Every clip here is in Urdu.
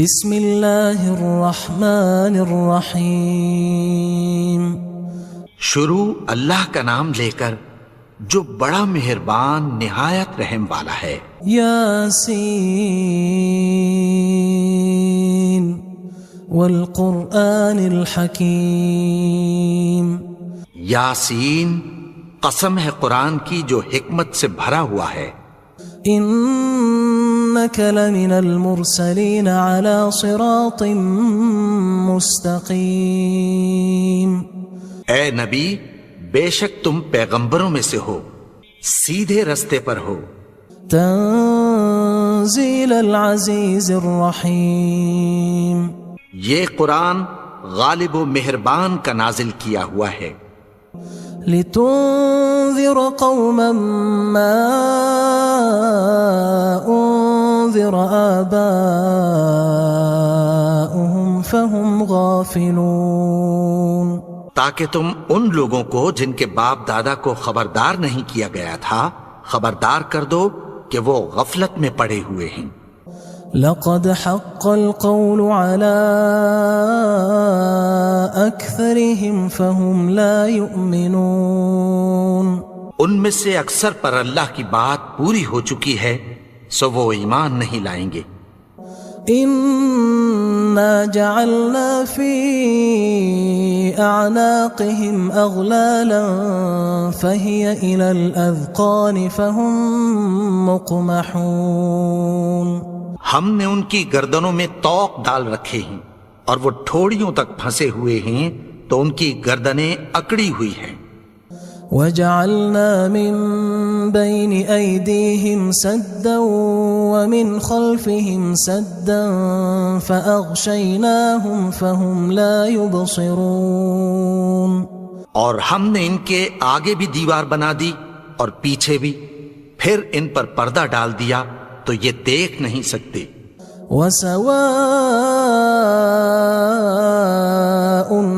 بسم اللہ الرحمن الرحیم۔ شروع اللہ کا نام لے کر جو بڑا مہربان نہایت رحم والا ہے۔ یاسین والقرآن الحکیم۔ یاسین، قسم ہے قرآن کی جو حکمت سے بھرا ہوا ہے۔ انک لمن المرسلین علی صراط مستقیم۔ اے نبی، بے شک تم پیغمبروں میں سے ہو، سیدھے رستے پر ہو۔ تنزیل العزیز الرحیم۔ یہ قرآن غالب و مہربان کا نازل کیا ہوا ہے۔ لتنذر قوما ما انذر آباؤهم فهم غافلون۔ تاکہ تم ان لوگوں کو جن کے باپ دادا کو خبردار نہیں کیا گیا تھا خبردار کر دو کہ وہ غفلت میں پڑے ہوئے ہیں۔ لقد حق القول على أكثرهم فهم لا يؤمنون۔ ان میں سے اکثر پر اللہ کی بات پوری ہو چکی ہے سو وہ ایمان نہیں لائیں گے۔ إنا جعلنا في أعناقهم أغلالا فهي إلى الأذقان فهم مقمحون۔ ہم نے ان کی گردنوں میں طوق ڈال رکھے ہیں اور وہ ٹھوڑیوں تک پھنسے ہوئے ہیں تو ان کی گردنیں اکڑی ہوئی ہیں۔ وَجَعَلْنَا مِن بَيْنِ أَيْدِيهِمْ سَدًّا وَمِنْ خَلْفِهِمْ سَدًّا فَأَغْشَيْنَاهُمْ فَهُمْ لَا يُبْصِرُونَ۔ اور ہم نے ان کے آگے بھی دیوار بنا دی اور پیچھے بھی، پھر ان پر پردہ ڈال دیا تو یہ دیکھ نہیں سکتے۔ وَسَوَاءٌ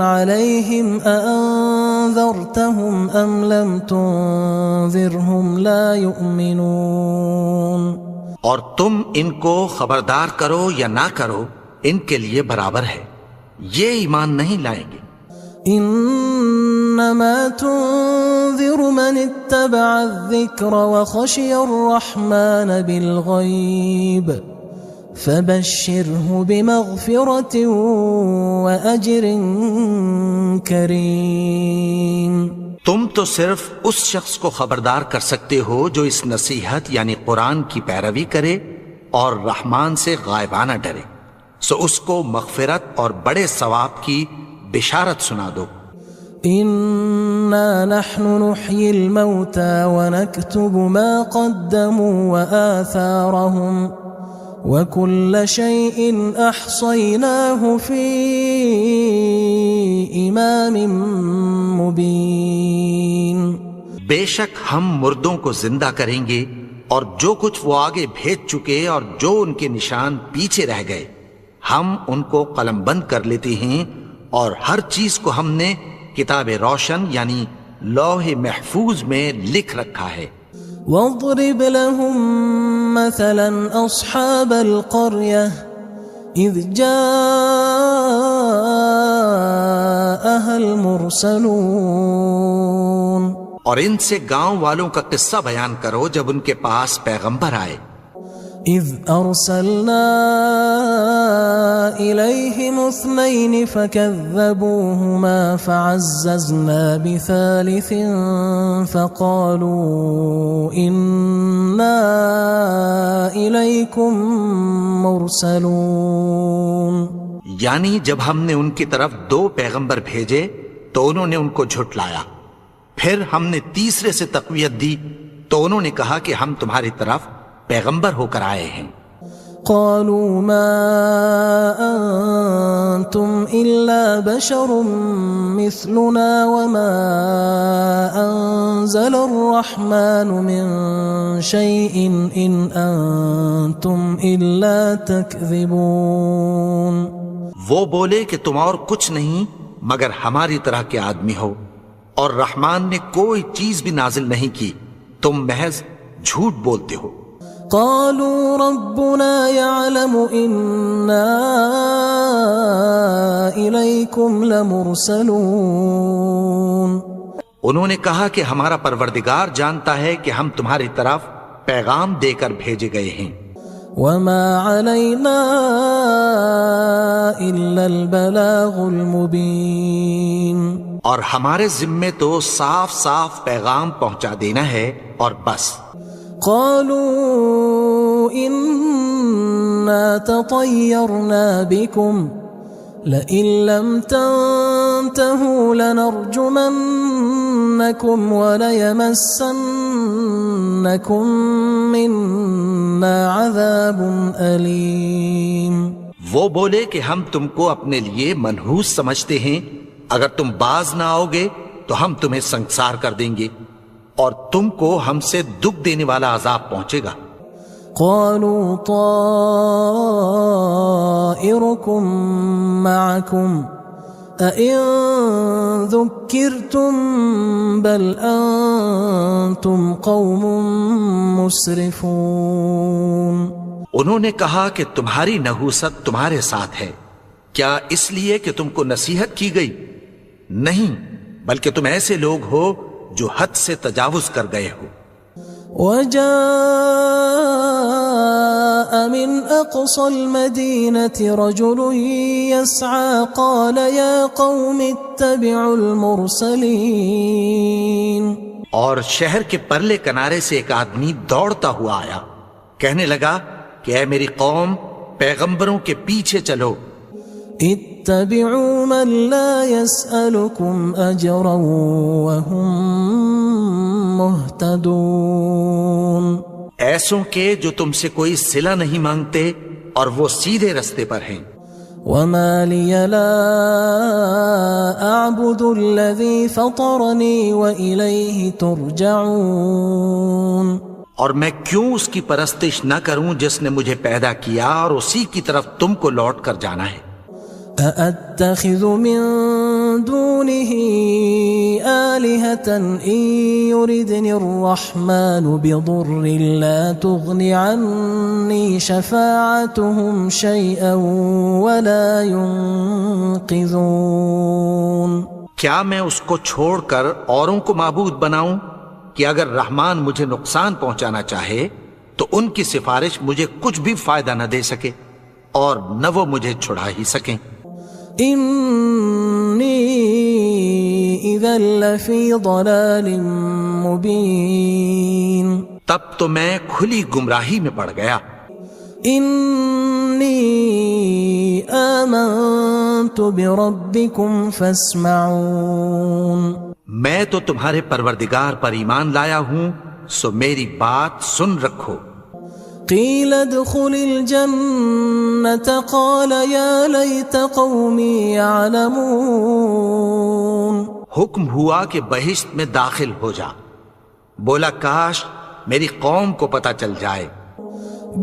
عَلَيْهِمْ أَأَنذَرْتَهُمْ أَمْ لَمْ تُنذِرْهُمْ لَا يُؤْمِنُونَ۔ اور تم ان کو خبردار کرو یا نہ کرو ان کے لیے برابر ہے، یہ ایمان نہیں لائیں گے۔ انما تنذر من اتبع الذکر وخشی الرحمن بالغیب فبشرہ بمغفرۃ واجر کریم۔ تم تو صرف اس شخص کو خبردار کر سکتے ہو جو اس نصیحت یعنی قرآن کی پیروی کرے اور رحمان سے غائبانہ ڈرے، سو اس کو مغفرت اور بڑے ثواب کی بشارت سنا دو۔ انا نحن نحيي الموتى ونكتب ما قدموا وآثارهم وكل شيء احصيناه في امام مبين۔ بے شک ہم مردوں کو زندہ کریں گے اور جو کچھ وہ آگے بھیج چکے اور جو ان کے نشان پیچھے رہ گئے ہم ان کو قلم بند کر لیتے ہیں، اور ہر چیز کو ہم نے کتاب روشن یعنی لوح محفوظ میں لکھ رکھا ہے۔ واضرب لهم مثلا اصحاب القرية اذ جاءها المرسلون۔ اور ان سے گاؤں والوں کا قصہ بیان کرو جب ان کے پاس پیغمبر آئے۔ اذ ارسلنا الیہم اثنین فکذبوہما فعززنا بثالث فقالوا انا الیکم مرسلون۔ یعنی جب ہم نے ان کی طرف 2 پیغمبر بھیجے تو انہوں نے ان کو جھٹلایا، پھر ہم نے تیسرے سے تقویت دی تو انہوں نے کہا کہ ہم تمہاری طرف پیغمبر ہو کر آئے ہیں۔ قالوا ما انتم الا بشر مثلنا وما انزل الرحمن من شيء ان انتم الا تكذبون۔ وہ بولے کہ تم اور کچھ نہیں مگر ہماری طرح کے آدمی ہو، اور رحمان نے کوئی چیز بھی نازل نہیں کی، تم محض جھوٹ بولتے ہو۔ قالوا ربنا يعلم إنا إليكم لمرسلون. انہوں نے کہا کہ ہمارا پروردگار جانتا ہے کہ ہم تمہاری طرف پیغام دے کر بھیجے گئے ہیں. وما علينا إلا البلاغ المبين. اور ہمارے ذمے تو صاف صاف پیغام پہنچا دینا ہے اور بس. قالوا إنا تطيرنا بكم لئن لم تنتهوا لنرجمنكم وليمسنكم منا عذاب أليم. وہ بولے کہ ہم تم کو اپنے لیے منحوس سمجھتے ہیں، اگر تم باز نہ آؤ گے تو ہم تمہیں سنسار کر دیں گے اور تم کو ہم سے دکھ دینے والا عذاب پہنچے گا. قالوا طائركم معكم أئن ذكرتم بل أنتم قوم مسرفون. انہوں نے کہا کہ تمہاری نحوست تمہارے ساتھ ہے، کیا اس لیے کہ تم کو نصیحت کی گئی؟ نہیں، بلکہ تم ایسے لوگ ہو جو حد سے تجاوز کر گئے ہو. وجاء من أقصى المدينة رجل يسعى قال يا قوم اتبعوا المرسلين. اور شہر کے پرلے کنارے سے ایک آدمی دوڑتا ہوا آیا، کہنے لگا کہ اے میری قوم، پیغمبروں کے پیچھے چلو. اتبعوا من لا يسألكم أجرا وهم مهتدون. ایسوں کے جو تم سے کوئی صلہ نہیں مانگتے اور وہ سیدھے رستے پر ہیں. وما لي لا أعبد الذي فطرني وإليه ترجعون. اور میں کیوں اس کی پرستش نہ کروں جس نے مجھے پیدا کیا اور اسی کی طرف تم کو لوٹ کر جانا ہے. أأتخذ من دونه آلهة إن يردني الرحمن بضر لا تغن عني شفاعتهم شيئا ولا ينقذون. کیا میں اس کو چھوڑ کر اوروں کو معبود بناؤں کہ اگر رحمان مجھے نقصان پہنچانا چاہے تو ان کی سفارش مجھے کچھ بھی فائدہ نہ دے سکے اور نہ وہ مجھے چھڑا ہی سکیں. إني إذا لفي ضلال مبين. تب تو میں کھلی گمراہی میں پڑ گیا. إني آمنت بربكم فاسمعون. میں تو تمہارے پروردگار پر ایمان لایا ہوں، سو میری بات سن رکھو. قيل ادخل الجنة قال يا ليت قومي يعلمون. حکم ہوا کہ بہشت میں داخل ہو جا. بولا کاش میری قوم کو پتہ چل جائے.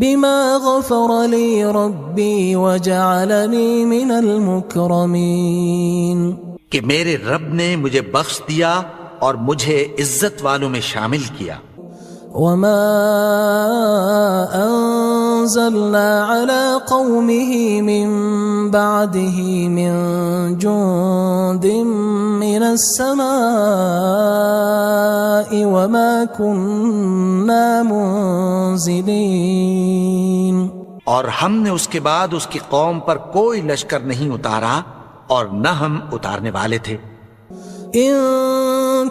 بما غفر لي ربي وجعلني من المكرمين. کہ میرے رب نے مجھے بخش دیا اور مجھے عزت والوں میں شامل کیا. وما أنزلنا على قومه من بعده من جند من السماء وما كنا منزلين. اور ہم نے اس کے بعد اس کی قوم پر کوئی لشکر نہیں اتارا اور نہ ہم اتارنے والے تھے. إن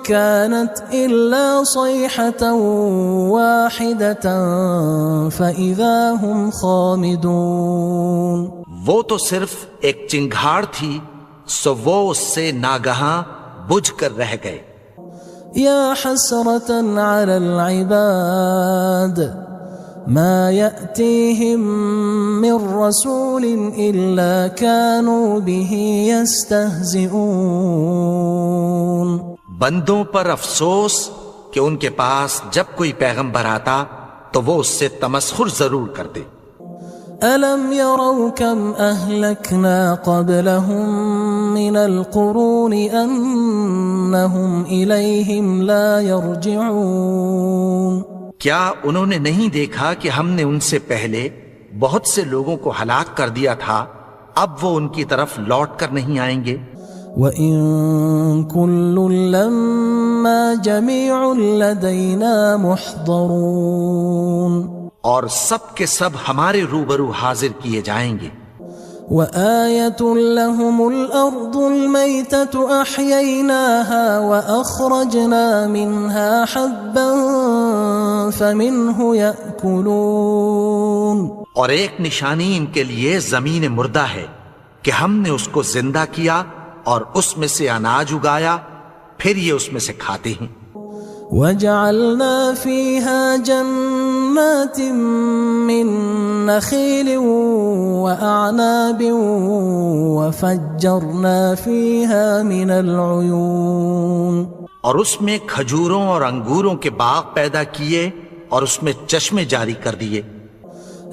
كانت إلا صيحة واحدة فإذا هم خامدون. وہ تو صرف ایک چنگھاڑ تھی، سو وہ اس سے ناگہاں بجھ کر رہ گئے. يا حسرة على العباد ما يأتيهم من رسول إلا كانوا به يستهزئون. بندوں پر افسوس کہ ان کے پاس جب کوئی پیغمبر آتا تو وہ اس سے تمسخر ضرور کرتے. ألم يروا كم أهلكنا قبلهم من القرون أنهم إليهم لا يرجعون. کیا انہوں نے نہیں دیکھا کہ ہم نے ان سے پہلے بہت سے لوگوں کو ہلاک کر دیا تھا، اب وہ ان کی طرف لوٹ کر نہیں آئیں گے؟ وَإِن كُلٌّ لَمَّا جَمِيعٌ لَدَيْنَا مُحْضَرُونَ، اور سب کے سب ہمارے روبرو حاضر کیے جائیں گے۔ وَآيَةٌ لَهُمُ الْأَرْضُ الْمَيْتَةُ أَحْيَيْنَاهَا وَأَخْرَجْنَا مِنْهَا حَبًّا فَمِنْهُ يَأْكُلُونَ، اور ایک نشانی ان کے لیے زمین مردہ ہے کہ ہم نے اس کو زندہ کیا اور اس میں سے اناج اگایا، پھر یہ اس میں سے کھاتے ہیں۔ وَجَعَلْنَا فِيهَا جَنَّاتٍ مِّن نَخِيلٍ وَأَعْنَابٍ وَفَجَّرْنَا فِيهَا مِنَ الْعُيُونِ، اور اس میں کھجوروں اور انگوروں کے باغ پیدا کیے اور اس میں چشمے جاری کر دیے،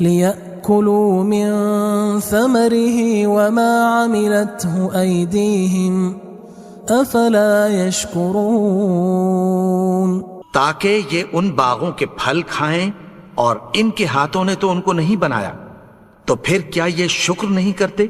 لِيَأْكُلُوا مِن ثَمَرِهِ وَمَا عَمِلَتْهُ أَيْدِيهِمْ أَفَلَا يَشْكُرُونَ، تاکہ یہ ان باغوں کے پھل کھائیں، اور ان کے ہاتھوں نے تو ان کو نہیں بنایا، تو پھر کیا یہ شکر نہیں کرتے؟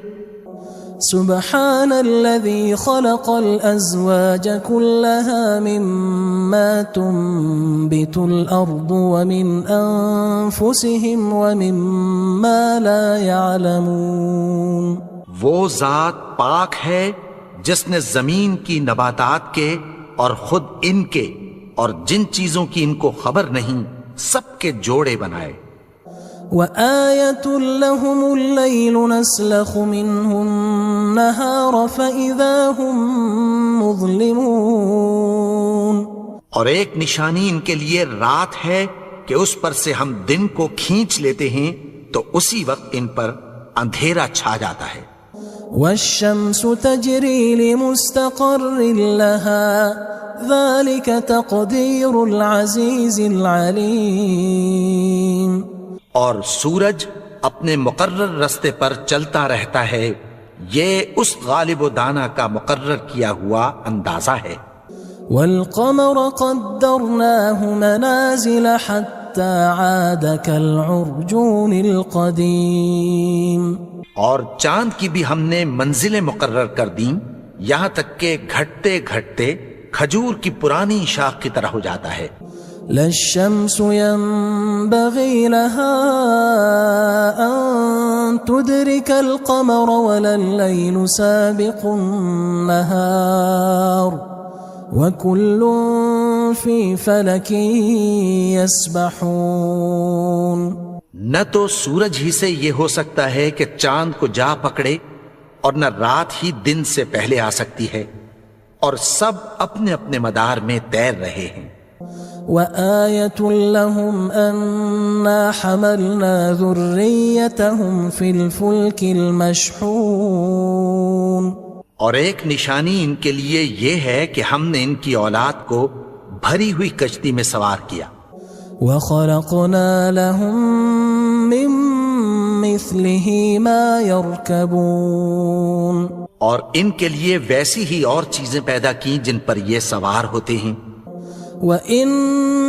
سبحان الذي خلق الأزواج كلها مما تنبت الأرض ومن أنفسهم ومما لا يعلمون، وہ ذات پاک ہے جس نے زمین کی نباتات کے اور خود ان کے اور جن چیزوں کی ان کو خبر نہیں سب کے جوڑے بنائے۔ وَآيَةٌ لَهُمُ اللَّيْلُ نَسْلَخُ مِنْهُ النَّهَارَ فَإِذَا هُمْ مُظْلِمُونَ، اور ایک نشانی ان کے لیے رات ہے کہ اس پر سے ہم دن کو کھینچ لیتے ہیں تو اسی وقت ان پر اندھیرا چھا جاتا ہے۔ وَالشَّمْسُ تَجْرِي لِمُسْتَقَرٍّ لَهَا ذَلِكَ تَقْدِيرُ الْعَزِيزِ الْعَلِيمِ، اور سورج اپنے مقرر رستے پر چلتا رہتا ہے، یہ اس غالب و دانا کا مقرر کیا ہوا اندازہ ہے۔ وَالْقَمَرَ قَدَّرْنَاهُ مَنَازِلَ حَتَّى عَادَ كَالْعُرْجُونِ الْقَدِيمِ، اور چاند کی بھی ہم نے منزلیں مقرر کر دیں، یہاں تک کہ گھٹتے گھٹتے کھجور کی پرانی شاخ کی طرح ہو جاتا ہے۔ لا الشمس ينبغي لها أن تدرك القمر ولا الليل سابق النهار وكل في فلك يسبحون، نہ تو سورج ہی سے یہ ہو سکتا ہے کہ چاند کو جا پکڑے، اور نہ رات ہی دن سے پہلے آ سکتی ہے، اور سب اپنے اپنے مدار میں تیر رہے ہیں۔ وَآيَةٌ لَهُمْ أَنَّا حَمَلْنَا ذُرِّيَّتَهُمْ فِي الْفُلْكِ الْمَشْحُونِ، اور ایک نشانی ان کے لیے یہ ہے کہ ہم نے ان کی اولاد کو بھری ہوئی کشتی میں سوار کیا۔ وَخَلَقْنَا لَهُم مِّن مِّثْلِهِ مَا يَرْكَبُونَ، اور ان کے لیے ویسی ہی اور چیزیں پیدا کی جن پر یہ سوار ہوتے ہیں۔ وَإِن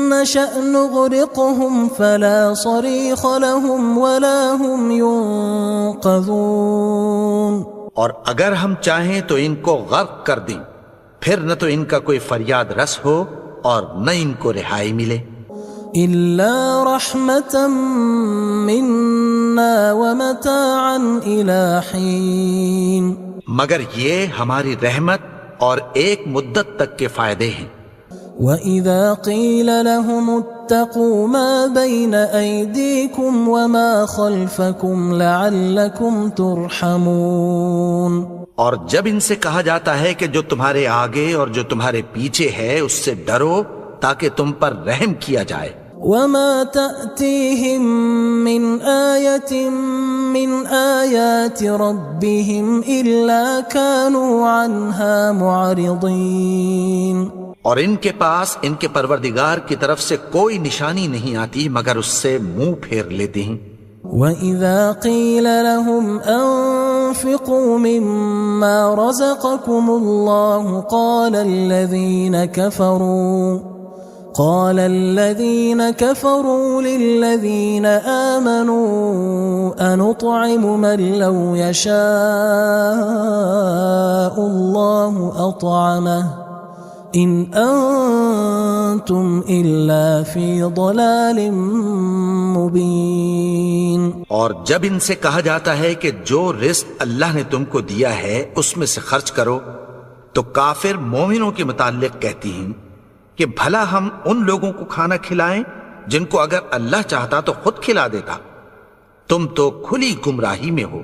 نَّشَأْ نُغْرِقْهُمْ فَلَا صَرِيخَ لَهُمْ وَلَا هُمْ يُنقَذُونَ، اور اگر ہم چاہیں تو ان کو غرق کر دیں، پھر نہ تو ان کا کوئی فریاد رس ہو اور نہ ان کو رہائی ملے۔ إِلَّا رَحْمَةً مِّنَّا وَمَتَاعًا إِلَى حِينٍ، مگر یہ ہماری رحمت اور ایک مدت تک کے فائدے ہیں۔ وَإِذَا قِيلَ لَهُمُ اتَّقُوا مَا بَيْنَ أَيْدِيكُمْ وَمَا خَلْفَكُمْ لَعَلَّكُمْ تُرْحَمُونَ، اور جب ان سے کہا جاتا ہے کہ جو تمہارے آگے اور جو تمہارے پیچھے ہے اس سے ڈرو تاکہ تم پر رحم کیا جائے۔ وَمَا تَأْتِيهِم مِّنْ آيَةٍ مِّنْ آيَاتِ رَبِّهِمْ إِلَّا كَانُوا عَنْهَا مُعْرِضِينَ، اور ان کے پاس ان کے پروردگار کی طرف سے کوئی نشانی نہیں آتی مگر اس سے منہ پھیر لیتے ہیں۔ وَإِذَا قِيلَ لَهُمْ أَنفِقُوا مِمَّا رَزَقَكُمُ اللَّهُ قال الذين كفروا للذين آمنوا أنطعم من لو يشاء الله أطعمه إن أنتم إلا في ضلال مبين۔ اور جب ان سے کہا جاتا ہے کہ جو رزق اللہ نے تم کو دیا ہے اس میں سے خرچ کرو، تو کافر مومنوں کے متعلق کہتی ہیں کہ بھلا ہم ان لوگوں کو کھانا کھلائیں جن کو اگر اللہ چاہتا تو خود کھلا دیتا، تم تو کھلی گمراہی میں ہو۔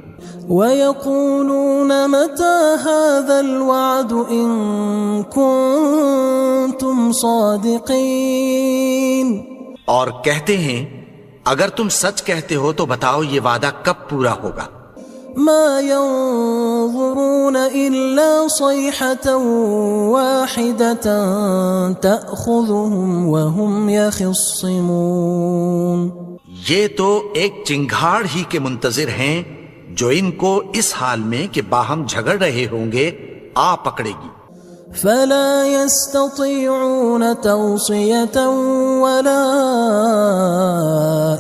وَيَقُولُونَ مَتَى هَذَا الْوَعْدُ إِن كُنتُمْ صَادِقِينَ، اور کہتے ہیں اگر تم سچ کہتے ہو تو بتاؤ یہ وعدہ کب پورا ہوگا۔ ما ينظرون إلا صيحة واحدة تأخذهم وهم يخصمون، یہ تو ایک چنگھاڑ ہی کے منتظر ہیں جو ان کو اس حال میں کہ باہم جھگڑ رہے ہوں گے آ پکڑے گی۔ فلا يستطيعون توصية ولا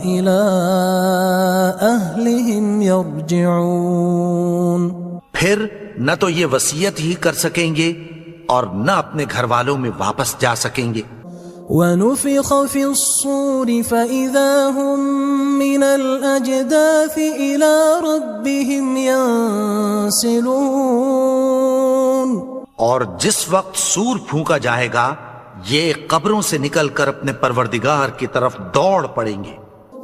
إلى أهلهم يرجعون، پھر نہ تو یہ وصیت ہی کر سکیں گے اور نہ اپنے گھر والوں میں واپس جا سکیں گے۔ ونفخ في الصور فإذا هم من الأجداث إلى ربهم ينسلون، اور جس وقت سور پھونکا جائے گا یہ قبروں سے نکل کر اپنے پروردگار کی طرف دوڑ پڑیں گے۔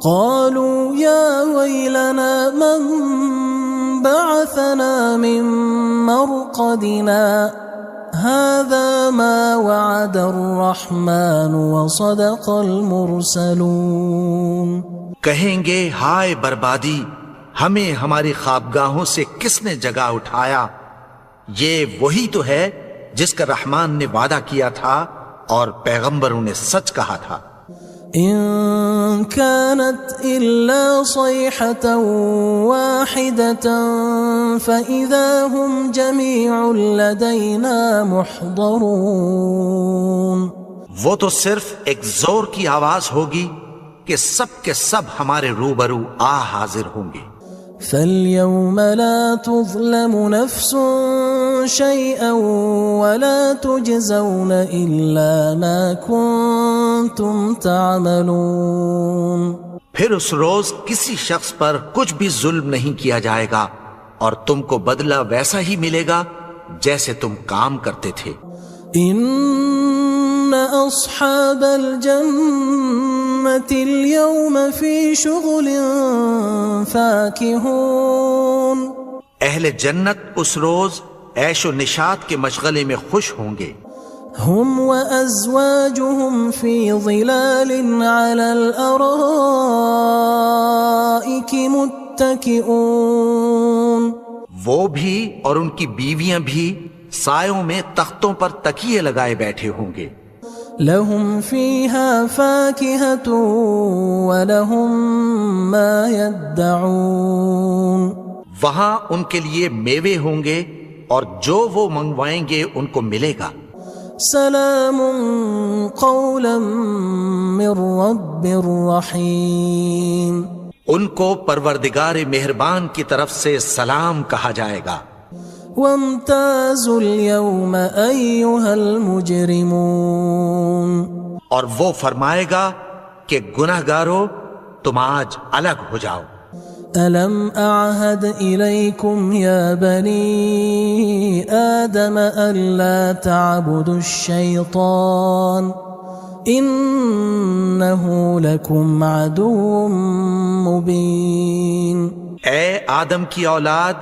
قالوا يا ويلنا من بعثنا من مرقدنا هذا ما وعد الرحمن وصدق المرسلون، کہیں گے ہائے بربادی، ہمیں ہماری خوابگاہوں سے کس نے جگا اٹھایا، یہ وہی تو ہے جس کا رحمان نے وعدہ کیا تھا اور پیغمبروں نے سچ کہا تھا۔ إن كانت إلا صيحة واحدة فإذا هم جميع لدينا محضرون، وہ تو صرف ایک زور کی آواز ہوگی کہ سب کے سب ہمارے روبرو آ حاضر ہوں گے۔ فاليوم لا تظلم نفس شيئا ولا تجزون إلا ما كنتم تعملون، پھر اس روز کسی شخص پر کچھ بھی ظلم نہیں کیا جائے گا اور تم کو بدلہ ویسا ہی ملے گا جیسے تم کام کرتے تھے۔ إن أصحاب الجنة اليوم في شغل فاكهون، اہل جنت اس روز عیش و نشاط کے مشغلے میں خوش ہوں گے۔ هم وأزواجهم في ظلال على الأرائك متكئون، وہ بھی اور ان کی بیویاں بھی سایوں میں تختوں پر تکیے لگائے بیٹھے ہوں گے۔ لهم فيها فاكهة ولهم ما يدعون، وہاں ان کے لیے میوے ہوں گے اور جو وہ منگوائیں گے ان کو ملے گا۔ سلام قولا من رب رحیم، ان کو پروردگار مہربان کی طرف سے سلام کہا جائے گا۔ وامتازوا اليوم أيها المجرمون، اور وہ فرمائے گا کہ گناہگارو تم آج الگ ہو جاؤ۔ ألم أعهد إليكم يا بني آدم ألا تعبدوا الشيطان إنه لكم عدو مبين۔ اے آدم کی اولاد،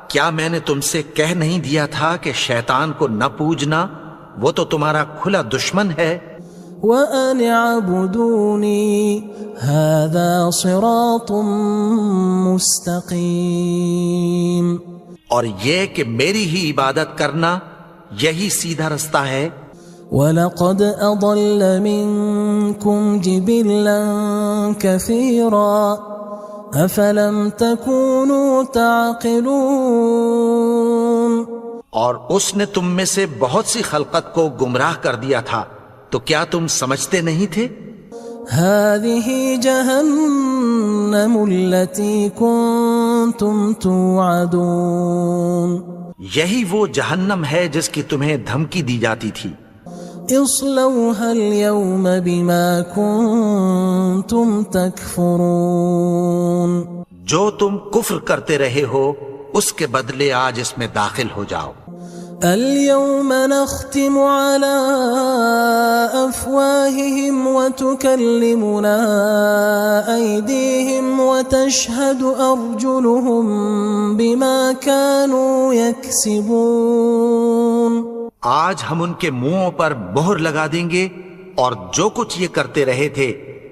کیا میں نے تم سے کہہ نہیں دیا تھا کہ شیطان کو نہ پوجنا، وہ تو تمہارا کھلا دشمن ہے۔ وَأَنِ اعْبُدُونِي هَذَا صِرَاطٌ مُسْتَقِيمٌ، اور یہ کہ میری ہی عبادت کرنا یہی سیدھا رستہ ہے۔ وَلَقَدْ أَضَلَّ مِنْكُمْ جِبِلًّا كَثِيرًا أَفَلَمْ تَكُونُوا تَعْقِلُونَ، اور اس نے تم میں سے بہت سی خلقت کو گمراہ کر دیا تھا، تو کیا تم سمجھتے نہیں تھے؟ هذه جهنم التي كنتم توعدون یہی وہ جہنم ہے جس کی تمہیں دھمکی دی جاتی تھی. اصلوها اليوم بما كنتم تكفرون جو تم کفر کرتے رہے ہو اس کے بدلے آج اس میں داخل ہو جاؤ. اليوم نختم على أفواههم وتكلمنا أيديهم وتشهد أرجلهم بما كانوا يكسبون. آج ہم ان کے منہوں پر مہر لگا دیں گے اور جو کچھ یہ کرتے رہے تھے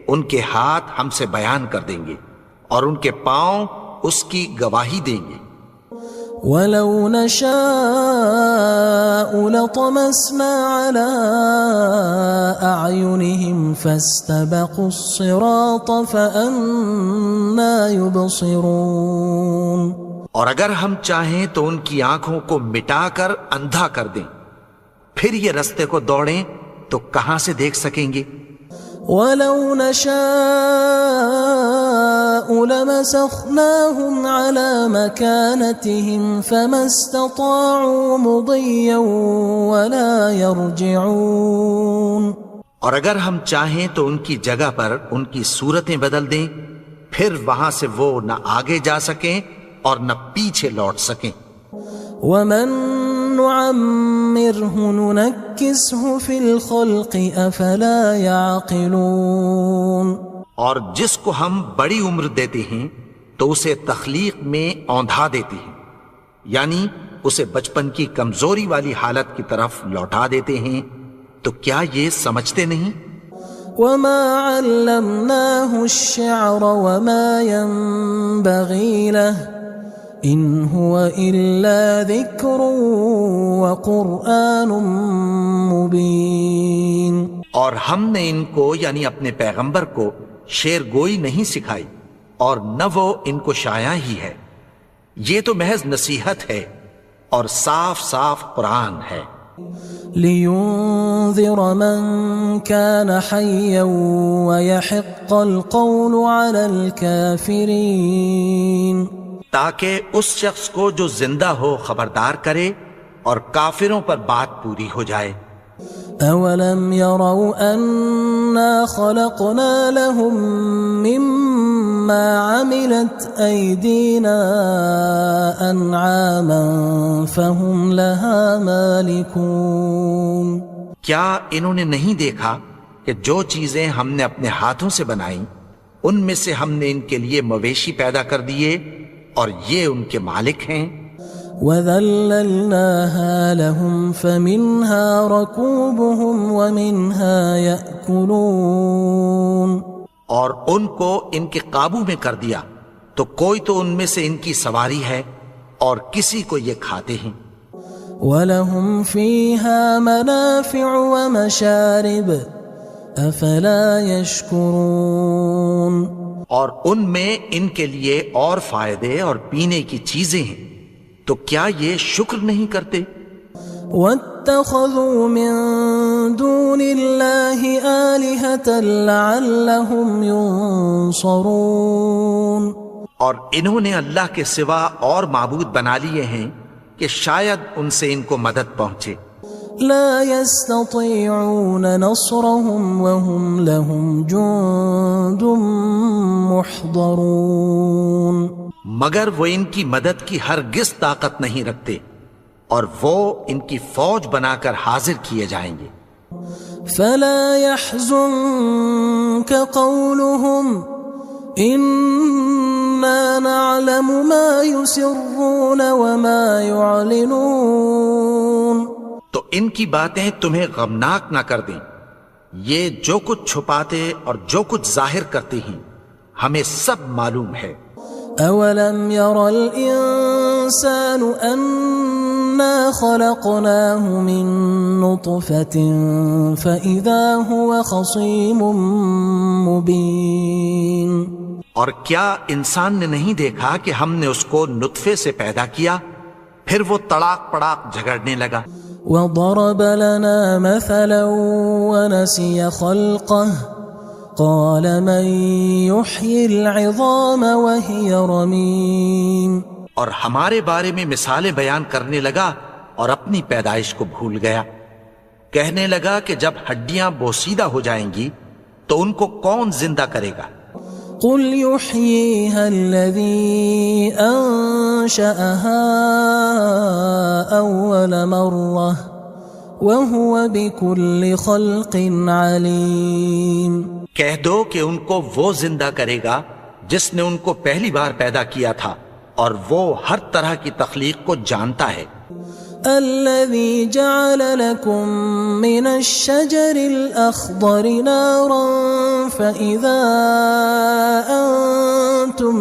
ان کے ہاتھ ہم سے بیان کر دیں گے اور ان کے پاؤں اس کی گواہی دیں گے. وَلَوْ نَشَاءُ لَطَمَسْنَا عَلَىٰ أَعْيُنِهِمْ فَاسْتَبَقُوا الصِّرَاطَ فَأَنَّىٰ يُبْصِرُونَ. اور اگر ہم چاہیں تو ان کی آنکھوں کو مٹا کر اندھا کر دیں، پھر یہ رستے کو دوڑیں تو کہاں سے دیکھ سکیں گے. وَلَوْ نَشَاءُ لَمَسَخْنَاهُمْ عَلَىٰ مَكَانَتِهِمْ فَمَا اسْتَطَاعُوا مُضِيًّا وَلَا يَرْجِعُونَ. اور اگر ہم چاہیں تو ان کی جگہ پر ان کی صورتیں بدل دیں، پھر وہاں سے وہ نہ آگے جا سکیں اور نہ پیچھے لوٹ سکیں. وَمَن نُعَمِّرْهُ نُنَكِّسْهُ فِي الْخَلْقِ أَفَلَا يَعْقِلُونَ. اور جس کو ہم بڑی عمر دیتے ہیں تو اسے تخلیق میں اوندھا دیتے ہیں، یعنی اسے بچپن کی کمزوری والی حالت کی طرف لوٹا دیتے ہیں. تو کیا یہ سمجھتے نہیں؟ وَمَا عَلَّمْنَاهُ الشِّعْرَ وَمَا يَنبَغِي لَهُ إِنْ هُوَ إِلَّا ذِكْرٌ وَقُرْآنٌ مُبِينٌ. اور ہم نے ان کو یعنی اپنے پیغمبر کو شعر گوئی نہیں سکھائی اور نہ وہ ان کو شایع ہی ہے، یہ تو محض نصیحت ہے اور صاف صاف قرآن ہے. لِيُنذِرَ مَن كَانَ حَيًّا وَيَحِقَّ الْقَوْلُ عَلَى الْكَافِرِينَ. تاکہ اس شخص کو جو زندہ ہو خبردار کرے اور کافروں پر بات پوری ہو جائے. أَوَلَمْ يَرَوْا أَنَّا خَلَقْنَا لَهُم مِّمَّا عَمِلَتْ أَيْدِينَا أَنْعَامًا فَهُمْ لَهَا مَالِكُونَ. کیا انہوں نے نہیں دیکھا کہ جو چیزیں ہم نے اپنے ہاتھوں سے بنائیں ان میں سے ہم نے ان کے لیے مویشی پیدا کر دیے اور یہ ان کے مالک ہیں. وَذَلَّلْنَاهَا لَهُمْ فَمِنْهَا رَكُوبُهُمْ وَمِنْهَا يَأْكُلُونَ. اور ان کو ان کے قابو میں کر دیا تو کوئی تو ان میں سے ان کی سواری ہے اور کسی کو یہ کھاتے ہیں. وَلَهُمْ فِيهَا مَنَافِعُ وَمَشَارِبُ أَفَلَا يَشْكُرُونَ. اور ان میں ان کے لیے اور فائدے اور پینے کی چیزیں ہیں، تو کیا یہ شکر نہیں کرتے؟ وَاتَّخَذُوا مِن دُونِ اللَّهِ آلِهَةً لَعَلَّهُمْ يُنصَرُونَ. اور انہوں نے اللہ کے سوا اور معبود بنا لیے ہیں کہ شاید ان سے ان کو مدد پہنچے. لا يستطيعون نصرهم وهم لهم جند محضرون. مگر وہ ان کی مدد کی ہرگز طاقت نہیں رکھتے اور وہ ان کی فوج بنا کر حاضر کیے جائیں گے. فلا يحزنك قولهم إنا نعلم ما يسرون وما يعلنون. تو ان کی باتیں تمہیں غمناک نہ کر دیں، یہ جو کچھ چھپاتے اور جو کچھ ظاہر کرتے ہیں ہمیں سب معلوم ہے. أَوَلَمْ يَرَ الْإِنسَانُ أَنَّا خَلَقْنَاهُ مِن نُّطْفَةٍ فَإِذَا هُوَ خَصِيمٌ مُّبِينٌ. اور کیا انسان نے نہیں دیکھا کہ ہم نے اس کو نطفے سے پیدا کیا، پھر وہ تڑاک پڑاک جھگڑنے لگا. وضرب لنا مثلا ونسي خلقه قال من يحيي العظام وهي رميم. اور ہمارے بارے میں مثالیں بیان کرنے لگا اور اپنی پیدائش کو بھول گیا. کہنے لگا کہ جب ہڈیاں بوسیدہ ہو جائیں گی تو ان کو کون زندہ کرے گا؟ قل يحييها الذي أنشأها أول مرة وهو بكل خلق عليم. کہہ دو کہ ان کو وہ زندہ کرے گا جس نے ان کو پہلی بار پیدا کیا تھا اور وہ ہر طرح کی تخلیق کو جانتا ہے. الذي جعل لكم من الشجر الأخضر نارا فإذا أنتم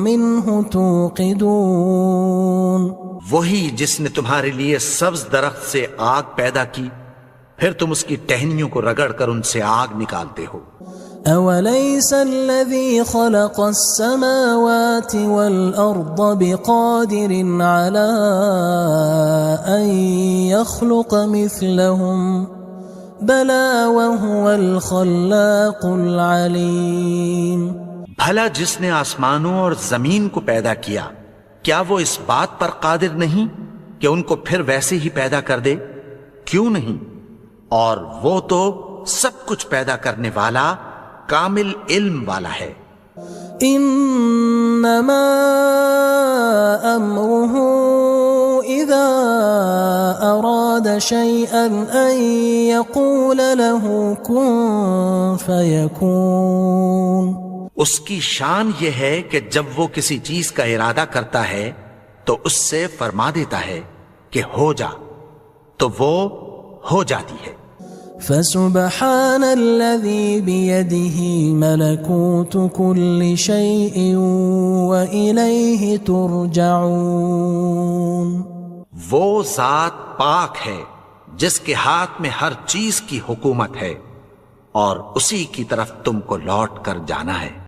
منه توقدون. وہی جس نے تمہارے لیے سبز درخت سے آگ پیدا کی پھر تم اس کی ٹہنیوں کو رگڑ کر ان سے آگ نکالتے ہو. أوليس الذي خلق السماوات والأرض بقادر على أن يخلق مثلهم بلى وهو الخلاق العليم. بھلا جس نے آسمانوں اور زمین کو پیدا کیا کیا وہ اس بات پر قادر نہیں کہ ان کو پھر ویسے ہی پیدا کر دے؟ کیوں نہیں؟ اور وہ تو سب کچھ پیدا کرنے والا کامل علم والا ہے. انما امره اذا اراد شيئا ان يقول له كن فيكون. اس کی شان یہ ہے کہ جب وہ کسی چیز کا ارادہ کرتا ہے تو اس سے فرما دیتا ہے کہ ہو جا تو وہ ہو جاتی ہے. فسبحان الذي بيده ملكوت كل شيء وإليه ترجعون. وہ ذات پاک ہے جس کے ہاتھ میں ہر چیز کی حکومت ہے اور اسی کی طرف تم کو لوٹ کر جانا ہے.